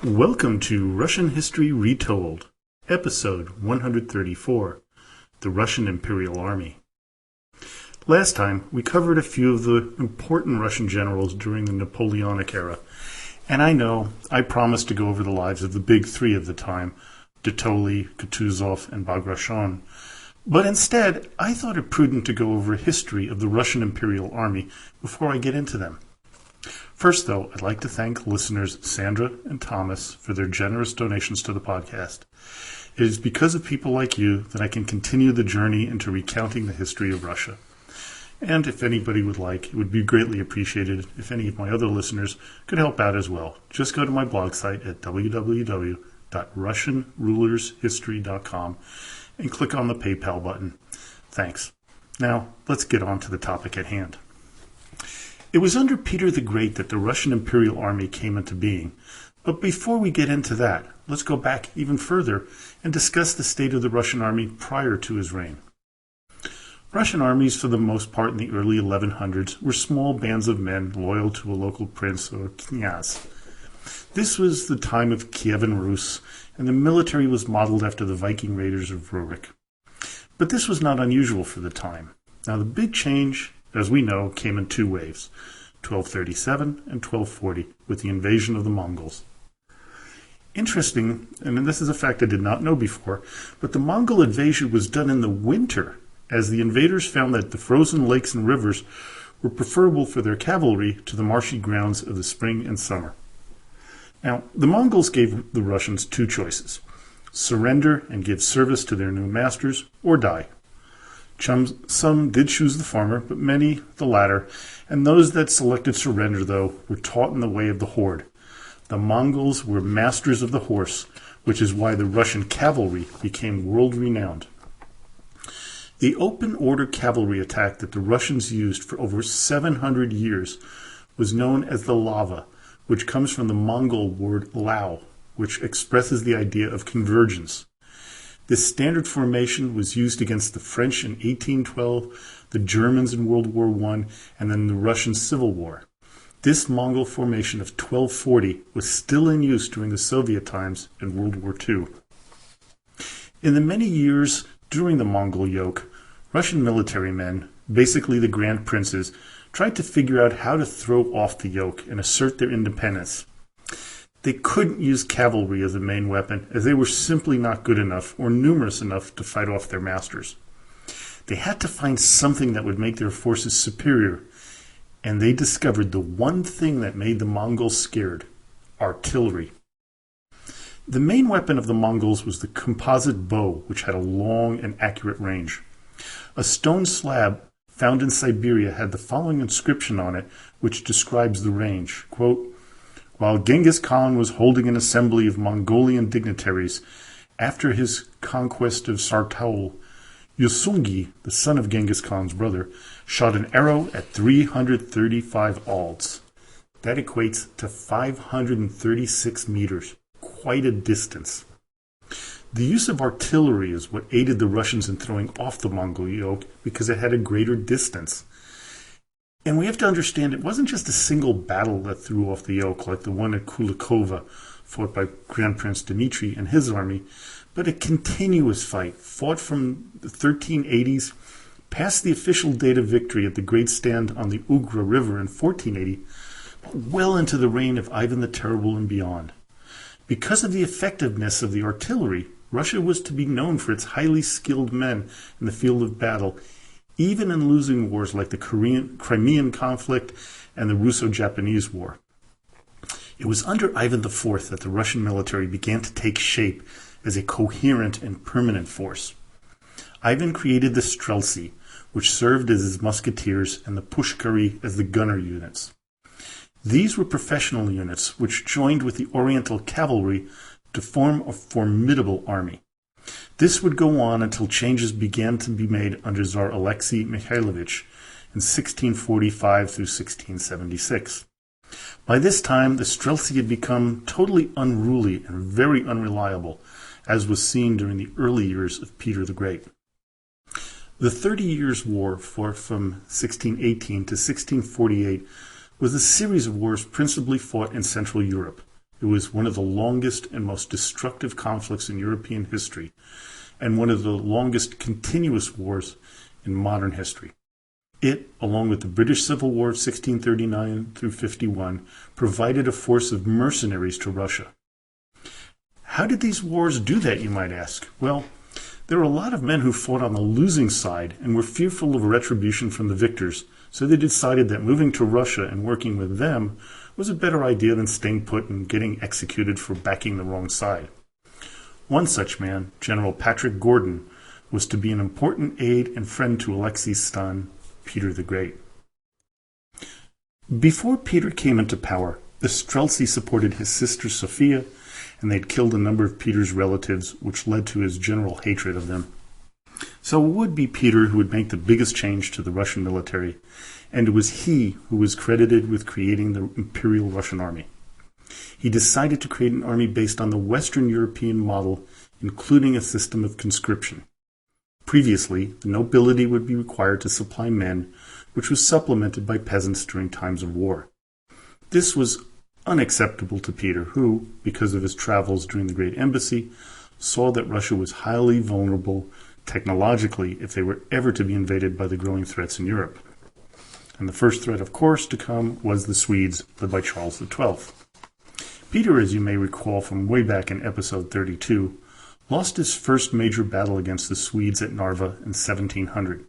Welcome to Russian History Retold, Episode 134, The Russian Imperial Army. Last time, we covered a few of the important Russian generals during the Napoleonic era, and I know I promised to go over the lives of the big three of the time, de Tolly, Kutuzov, and Bagration, but instead, I thought it prudent to go over a history of the Russian Imperial Army before I get into them. First, though, I'd like to thank listeners Sandra and Thomas for their generous donations to the podcast. It is because of people like you that I can continue the journey into recounting the history of Russia. And if anybody would like, it would be greatly appreciated if any of my other listeners could help out as well. Just go to my blog site at www.russianrulershistory.com and click on the PayPal button. Thanks. Now, let's get on to the topic at hand. It was under Peter the Great that the Russian Imperial Army came into being. But before we get into that, let's go back even further and discuss the state of the Russian army prior to his reign. Russian armies, for the most part in the early 1100s, were small bands of men loyal to a local prince or knyaz. This was the time of Kievan Rus, and the military was modeled after the Viking raiders of Rurik. But this was not unusual for the time. Now the big change, as we know, came in two waves, 1237 and 1240, with the invasion of the Mongols. Interesting, and this is a fact I did not know before, but the Mongol invasion was done in the winter, as the invaders found that the frozen lakes and rivers were preferable for their cavalry to the marshy grounds of the spring and summer. Now, the Mongols gave the Russians two choices: surrender and give service to their new masters, or die. Some did choose the former, but many the latter, and those that selected surrender, though, were taught in the way of the horde. The Mongols were masters of the horse, which is why the Russian cavalry became world-renowned. The open-order cavalry attack that the Russians used for over 700 years was known as the lava, which comes from the Mongol word lao, which expresses the idea of convergence. This standard formation was used against the French in 1812, the Germans in World War I, and then the Russian Civil War. This Mongol formation of 1240 was still in use during the Soviet times in World War II. In the many years during the Mongol yoke, Russian military men, basically the Grand Princes, tried to figure out how to throw off the yoke and assert their independence. They couldn't use cavalry as a main weapon, as they were simply not good enough or numerous enough to fight off their masters. They had to find something that would make their forces superior, and they discovered the one thing that made the Mongols scared: artillery. The main weapon of the Mongols was the composite bow, which had a long and accurate range. A stone slab found in Siberia had the following inscription on it, which describes the range. Quote, "While Genghis Khan was holding an assembly of Mongolian dignitaries after his conquest of Sartau, Yusungi, the son of Genghis Khan's brother, shot an arrow at 335 alds. That equates to 536 meters, quite a distance. The use of artillery is what aided the Russians in throwing off the Mongol yoke because it had a greater distance. And we have to understand it wasn't just a single battle that threw off the yoke like the one at Kulikovo, fought by Grand Prince Dmitry and his army, but a continuous fight fought from the 1380s past the official date of victory at the Great Stand on the Ugra River in 1480, but well into the reign of Ivan the Terrible and beyond. Because of the effectiveness of the artillery, Russia was to be known for its highly skilled men in the field of battle, even in losing wars like the Crimean conflict and the Russo-Japanese War. It was under Ivan IV that the Russian military began to take shape as a coherent and permanent force. Ivan created the streltsy, which served as his musketeers, and the pushkari as the gunner units. These were professional units which joined with the Oriental cavalry to form a formidable army. This would go on until changes began to be made under Tsar Alexei Mikhailovich in 1645 through 1676. By this time, the streltsy had become totally unruly and very unreliable, as was seen during the early years of Peter the Great. The 30 Years' War, fought from 1618 to 1648, was a series of wars principally fought in Central Europe, It was one of the longest and most destructive conflicts in European history, and one of the longest continuous wars in modern history. It, along with the British Civil War of 1639 through 51, provided a force of mercenaries to Russia. How did these wars do that, you might ask? Well, there were a lot of men who fought on the losing side and were fearful of retribution from the victors, so they decided that moving to Russia and working with them was a better idea than staying put and getting executed for backing the wrong side. One such man, General Patrick Gordon, was to be an important aide and friend to Alexei's son, Peter the Great. Before Peter came into power, the Streltsy supported his sister Sophia, and they'd killed a number of Peter's relatives, which led to his general hatred of them. So it would be Peter who would make the biggest change to the Russian military, and it was he who was credited with creating the Imperial Russian Army. He decided to create an army based on the Western European model, including a system of conscription. Previously, the nobility would be required to supply men, which was supplemented by peasants during times of war. This was unacceptable to Peter, who, because of his travels during the Great Embassy, saw that Russia was highly vulnerable technologically if they were ever to be invaded by the growing threats in Europe. And the first threat, of course, to come was the Swedes, led by Charles XII. Peter, as you may recall from way back in episode 32, lost his first major battle against the Swedes at Narva in 1700.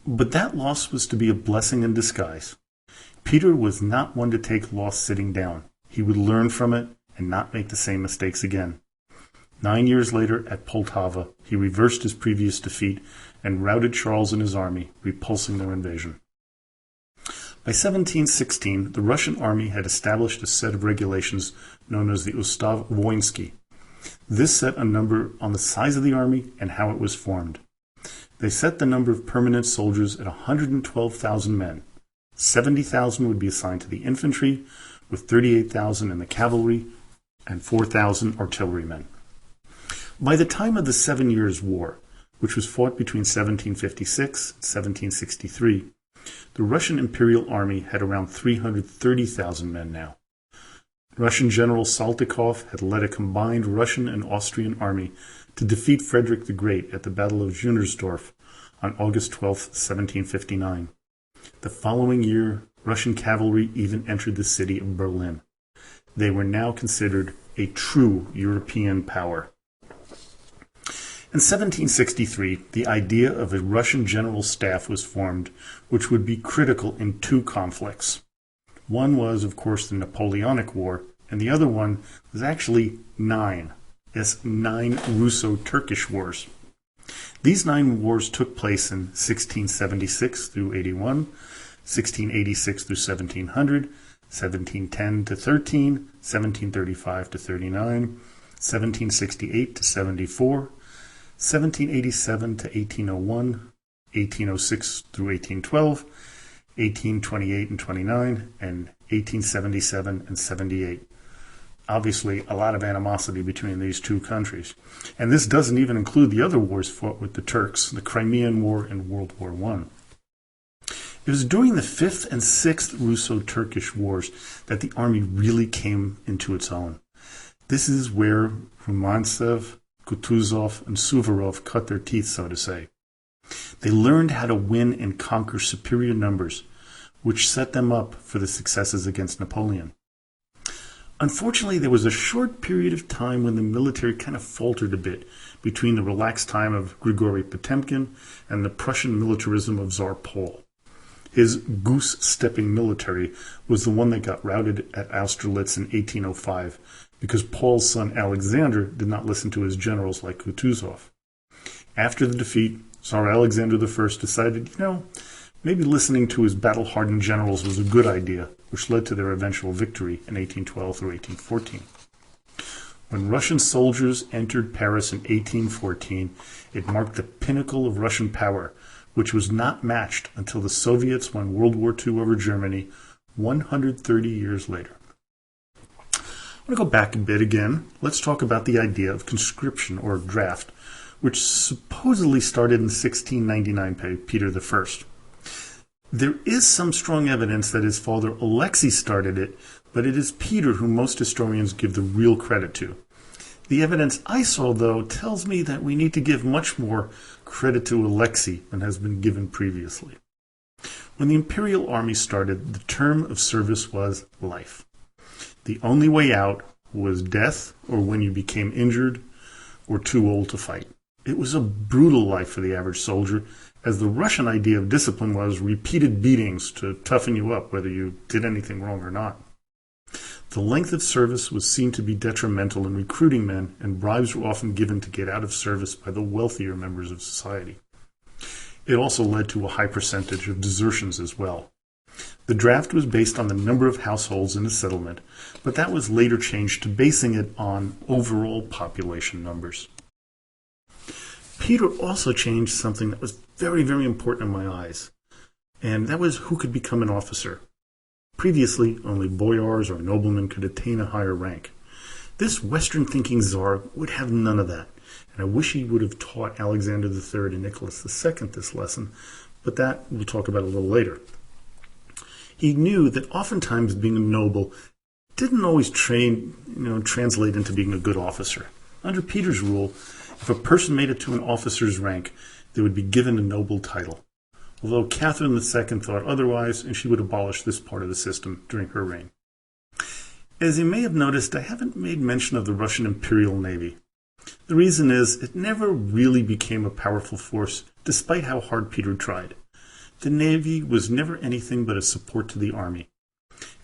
But that loss was to be a blessing in disguise. Peter was not one to take loss sitting down. He would learn from it and not make the same mistakes again. 9 years later, at Poltava, he reversed his previous defeat and routed Charles and his army, repulsing their invasion. By 1716, the Russian army had established a set of regulations known as the Ustav Voinsky. This set a number on the size of the army and how it was formed. They set the number of permanent soldiers at 112,000 men. 70,000 would be assigned to the infantry, with 38,000 in the cavalry and 4,000 artillerymen. By the time of the 7 Years' War, which was fought between 1756 and 1763, the Russian Imperial Army had around 330,000 men now. Russian General Saltykov had led a combined Russian and Austrian army to defeat Frederick the Great at the Battle of Junkersdorf on August 12, 1759. The following year, Russian cavalry even entered the city of Berlin. They were now considered a true European power. In 1763, the idea of a Russian general staff was formed, which would be critical in two conflicts. One was, of course, the Napoleonic War, and the other one was actually nine Russo-Turkish wars. These 9 wars took place in 1676 through 81, 1686 through 1700, 1710 to 13, 1735 to 39, 1768 to 74, 1787 to 1801, 1806 through 1812, 1828 and 29, and 1877 and 78. Obviously, a lot of animosity between these two countries. And this doesn't even include the other wars fought with the Turks, the Crimean War and World War I. It was during the 5th and 6th Russo-Turkish Wars that the army really came into its own. This is where Rumyantsev, Kutuzov, and Suvorov cut their teeth, so to say. They learned how to win and conquer superior numbers, which set them up for the successes against Napoleon. Unfortunately, there was a short period of time when the military kind of faltered a bit between the relaxed time of Grigory Potemkin and the Prussian militarism of Tsar Paul. His goose-stepping military was the one that got routed at Austerlitz in 1805 because Paul's son Alexander did not listen to his generals like Kutuzov. After the defeat, Tsar Alexander I decided, maybe listening to his battle-hardened generals was a good idea, which led to their eventual victory in 1812 through 1814. When Russian soldiers entered Paris in 1814, it marked the pinnacle of Russian power, which was not matched until the Soviets won World War II over Germany 130 years later. I'm going to go back a bit again. Let's talk about the idea of conscription or draft, which supposedly started in 1699 by Peter I. There is some strong evidence that his father Alexei started it, but it is Peter who most historians give the real credit to. The evidence I saw, though, tells me that we need to give much more credit to Alexei than has been given previously. When the Imperial Army started, the term of service was life. The only way out was death, or when you became injured or too old to fight. It was a brutal life for the average soldier, as the Russian idea of discipline was repeated beatings to toughen you up, whether you did anything wrong or not. The length of service was seen to be detrimental in recruiting men, and bribes were often given to get out of service by the wealthier members of society. It also led to a high percentage of desertions as well. The draft was based on the number of households in a settlement, but that was later changed to basing it on overall population numbers. Peter also changed something that was very, very important in my eyes, and that was who could become an officer. Previously, only boyars or noblemen could attain a higher rank. This Western-thinking Tsar would have none of that, and I wish he would have taught Alexander III and Nicholas II this lesson, but that we'll talk about a little later. He knew that oftentimes being a noble didn't always translate into being a good officer. Under Peter's rule, if a person made it to an officer's rank, they would be given a noble title. Although Catherine II thought otherwise, and she would abolish this part of the system during her reign. As you may have noticed, I haven't made mention of the Russian Imperial Navy. The reason is, it never really became a powerful force, despite how hard Peter tried. The Navy was never anything but a support to the army.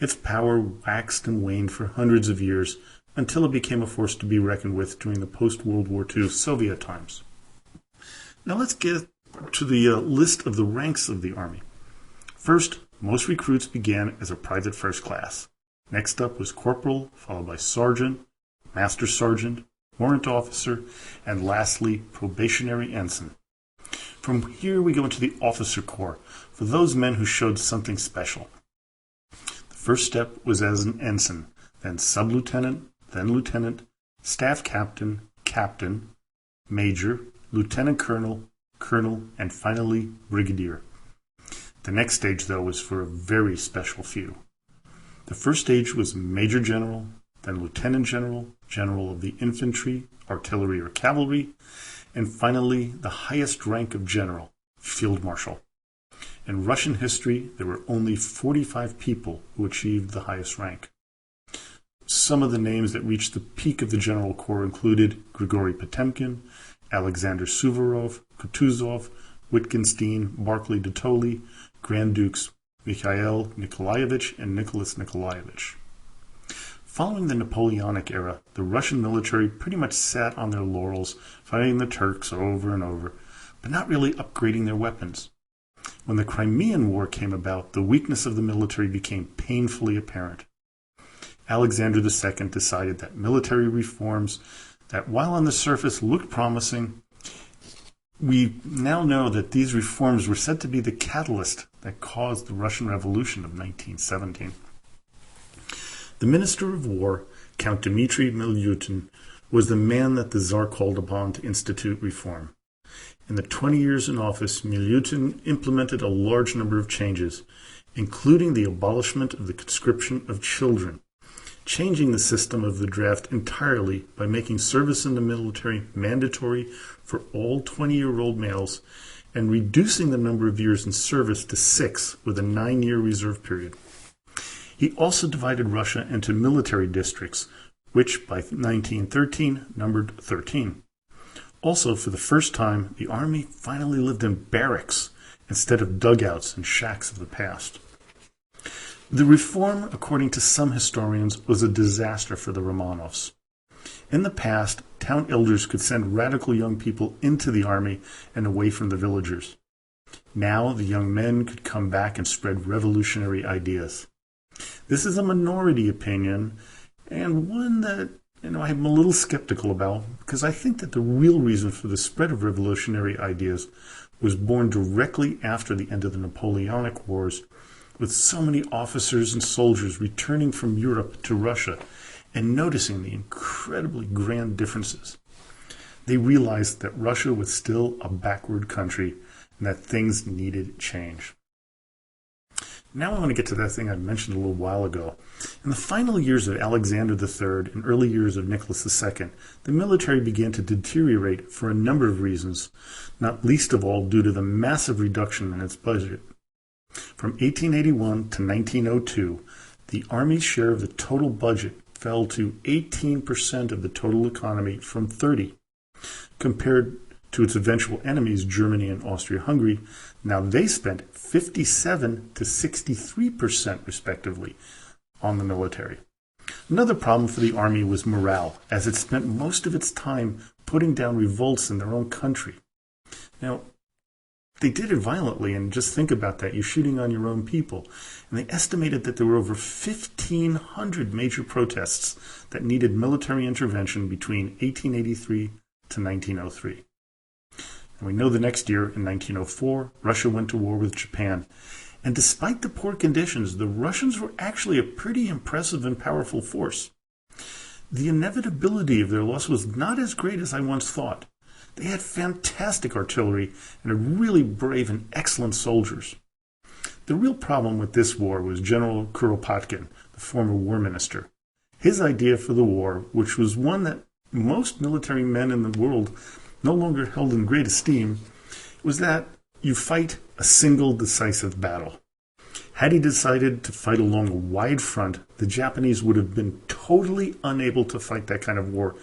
Its power waxed and waned for hundreds of years, until it became a force to be reckoned with during the post-World War II Soviet times. Now let's get to the list of the ranks of the Army. First, most recruits began as a private first class. Next up was corporal, followed by sergeant, master sergeant, warrant officer, and lastly, probationary ensign. From here we go into the officer corps, for those men who showed something special. The first step was as an ensign, then sub-lieutenant, then lieutenant, staff captain, captain, major, lieutenant colonel, colonel, and finally brigadier. The next stage, though, was for a very special few. The first stage was major general, then lieutenant general, general of the infantry, artillery or cavalry, and finally the highest rank of general, field marshal. In Russian history, there were only 45 people who achieved the highest rank. Some of the names that reached the peak of the General Corps included Grigory Potemkin, Alexander Suvorov, Kutuzov, Wittgenstein, Barclay de Tolly, Grand Dukes Mikhail Nikolaevich and Nicholas Nikolaevich. Following the Napoleonic era, the Russian military pretty much sat on their laurels, fighting the Turks over and over, but not really upgrading their weapons. When the Crimean War came about, the weakness of the military became painfully apparent. Alexander II decided that military reforms that, while on the surface looked promising, we now know that these reforms were said to be the catalyst that caused the Russian Revolution of 1917. The Minister of War, Count Dmitry Milyutin, was the man that the Tsar called upon to institute reform. In the 20 years in office, Milyutin implemented a large number of changes, including the abolishment of the conscription of children, changing the system of the draft entirely by making service in the military mandatory for all 20-year-old males and reducing the number of years in service to 6 with a 9-year reserve period. He also divided Russia into military districts, which by 1913 numbered 13. Also, for the first time, the army finally lived in barracks instead of dugouts and shacks of the past. The reform, according to some historians, was a disaster for the Romanovs. In the past, town elders could send radical young people into the army and away from the villagers. Now the young men could come back and spread revolutionary ideas. This is a minority opinion, and one that I'm a little skeptical about, because I think that the real reason for the spread of revolutionary ideas was born directly after the end of the Napoleonic Wars, with so many officers and soldiers returning from Europe to Russia and noticing the incredibly grand differences. They realized that Russia was still a backward country and that things needed change. Now I want to get to that thing I mentioned a little while ago. In the final years of Alexander III and early years of Nicholas II, the military began to deteriorate for a number of reasons, not least of all due to the massive reduction in its budget. From 1881 to 1902, the Army's share of the total budget fell to 18% of the total economy from 30%. Compared to its eventual enemies, Germany and Austria-Hungary, now they spent 57 to 63% respectively on the military. Another problem for the army was morale, as it spent most of its time putting down revolts in their own country. Now, they did it violently, and just think about that. You're shooting on your own people. And they estimated that there were over 1,500 major protests that needed military intervention between 1883 to 1903. And we know the next year, in 1904, Russia went to war with Japan. And despite the poor conditions, the Russians were actually a pretty impressive and powerful force. The inevitability of their loss was not as great as I once thought. They had fantastic artillery and are really brave and excellent soldiers. The real problem with this war was General Kuropatkin, the former war minister. His idea for the war, which was one that most military men in the world no longer held in great esteem, was that you fight a single decisive battle. Had he decided to fight along a wide front, the Japanese would have been totally unable to fight that kind of war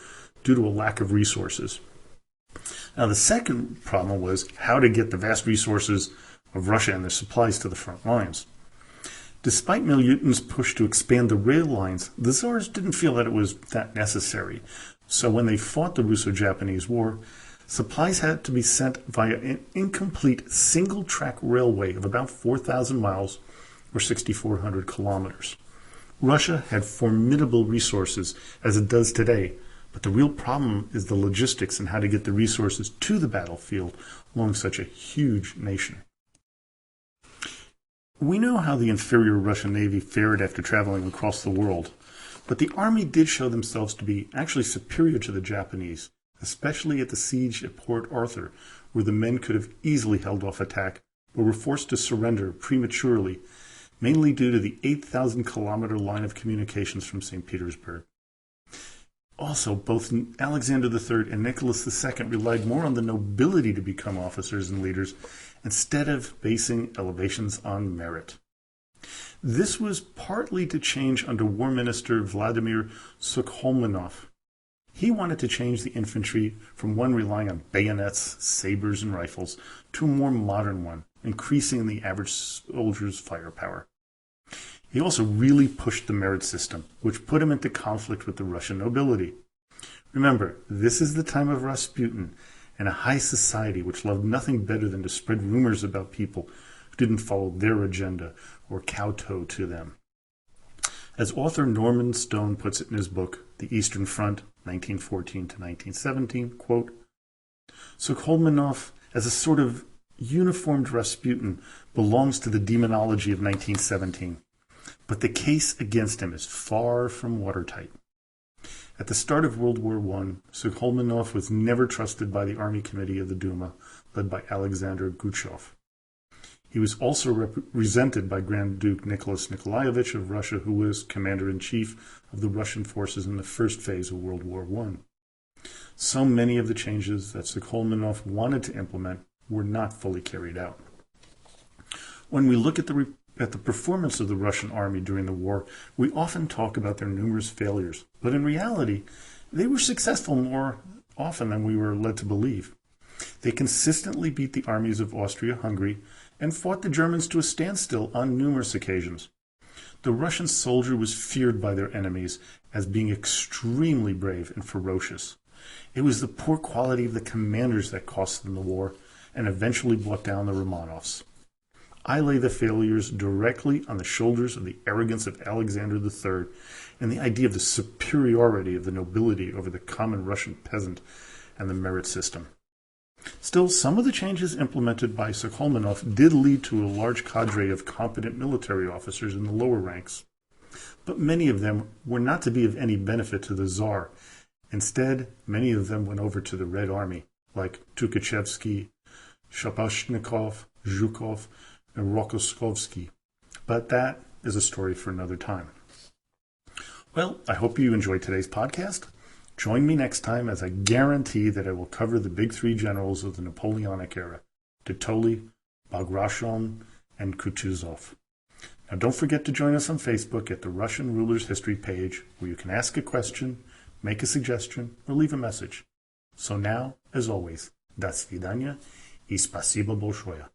due to a lack of resources. Now, the second problem was how to get the vast resources of Russia and their supplies to the front lines. Despite Milyutin's push to expand the rail lines, the Tsars didn't feel that it was that necessary. So when they fought the Russo-Japanese War, supplies had to be sent via an incomplete single-track railway of about 4,000 miles or 6,400 kilometers. Russia had formidable resources, as it does today, but the real problem is the logistics and how to get the resources to the battlefield along such a huge nation. We know how the inferior Russian Navy fared after traveling across the world, but the army did show themselves to be actually superior to the Japanese, especially at the siege at Port Arthur, where the men could have easily held off attack, but were forced to surrender prematurely, mainly due to the 8,000-kilometer line of communications from St. Petersburg. Also, both Alexander III and Nicholas II relied more on the nobility to become officers and leaders instead of basing elevations on merit. This was partly to change under War Minister Vladimir Sukholmanov. He wanted to change the infantry from one relying on bayonets, sabers, and rifles to a more modern one, increasing the average soldier's firepower. He also really pushed the merit system, which put him into conflict with the Russian nobility. Remember, this is the time of Rasputin and a high society which loved nothing better than to spread rumors about people who didn't follow their agenda or kowtow to them. As author Norman Stone puts it in his book, The Eastern Front, 1914 to 1917, quote, Sukholmanov, as a sort of uniformed Rasputin, belongs to the demonology of 1917. But the case against him is far from watertight. At the start of World War I, Sukholmanov was never trusted by the Army Committee of the Duma, led by Alexander Guchov. He was also resented by Grand Duke Nicholas Nikolaevich of Russia, who was commander-in-chief of the Russian forces in the first phase of World War I. So many of the changes that Sukholmanov wanted to implement were not fully carried out. When we look at the performance of the Russian army during the war, we often talk about their numerous failures, but in reality, they were successful more often than we were led to believe. They consistently beat the armies of Austria-Hungary and fought the Germans to a standstill on numerous occasions. The Russian soldier was feared by their enemies as being extremely brave and ferocious. It was the poor quality of the commanders that cost them the war and eventually brought down the Romanovs. I lay the failures directly on the shoulders of the arrogance of Alexander III and the idea of the superiority of the nobility over the common Russian peasant and the merit system. Still, some of the changes implemented by Sukholmanov did lead to a large cadre of competent military officers in the lower ranks, but many of them were not to be of any benefit to the Tsar. Instead, many of them went over to the Red Army, like Tukhachevsky, Shaposhnikov, Zhukov, and Rokossovsky. But that is a story for another time. Well, I hope you enjoyed today's podcast. Join me next time as I guarantee that I will cover the big three generals of the Napoleonic era, de Tolly, Bagration, and Kutuzov. Now don't forget to join us on Facebook at the Russian Rulers History page, where you can ask a question, make a suggestion, or leave a message. So now, as always, до свидания и спасибо большое.